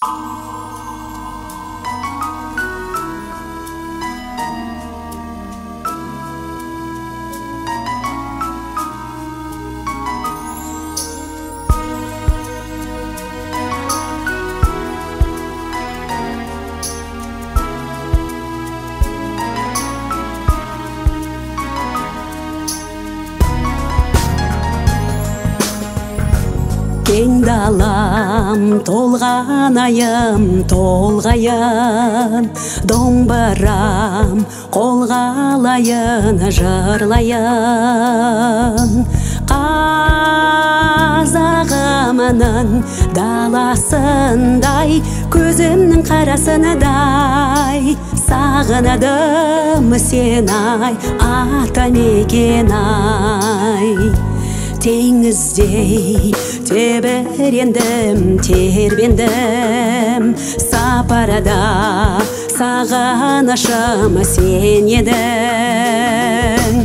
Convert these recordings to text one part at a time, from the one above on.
Кең далам толған айым толғайын, домбырам қолға алайын жырлайын. Қазағымның даласындай, көзімнің қарасынадай, сағынадым сен ай, атамекен ай. Теңіздей тебірендім, тербендім, сапарада сағынышым сен едің.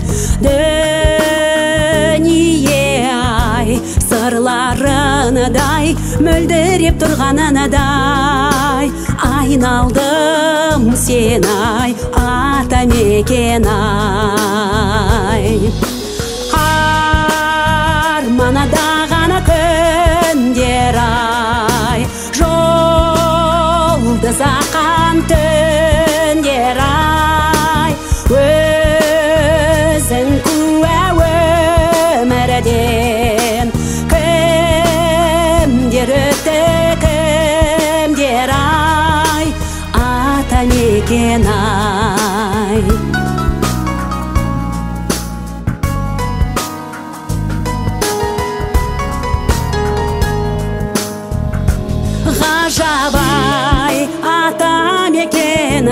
Дүние ай, сырларынадай, мөлдіреп тұрғанынадай, айналдым сен ай, атамекен ай. Арманада ғана күндер ай, жұлдыз аққан түндер ай, өзің куә өмірден, кімдер өтті кімдер ай, атамекен ай. Ғажап ай, атамекен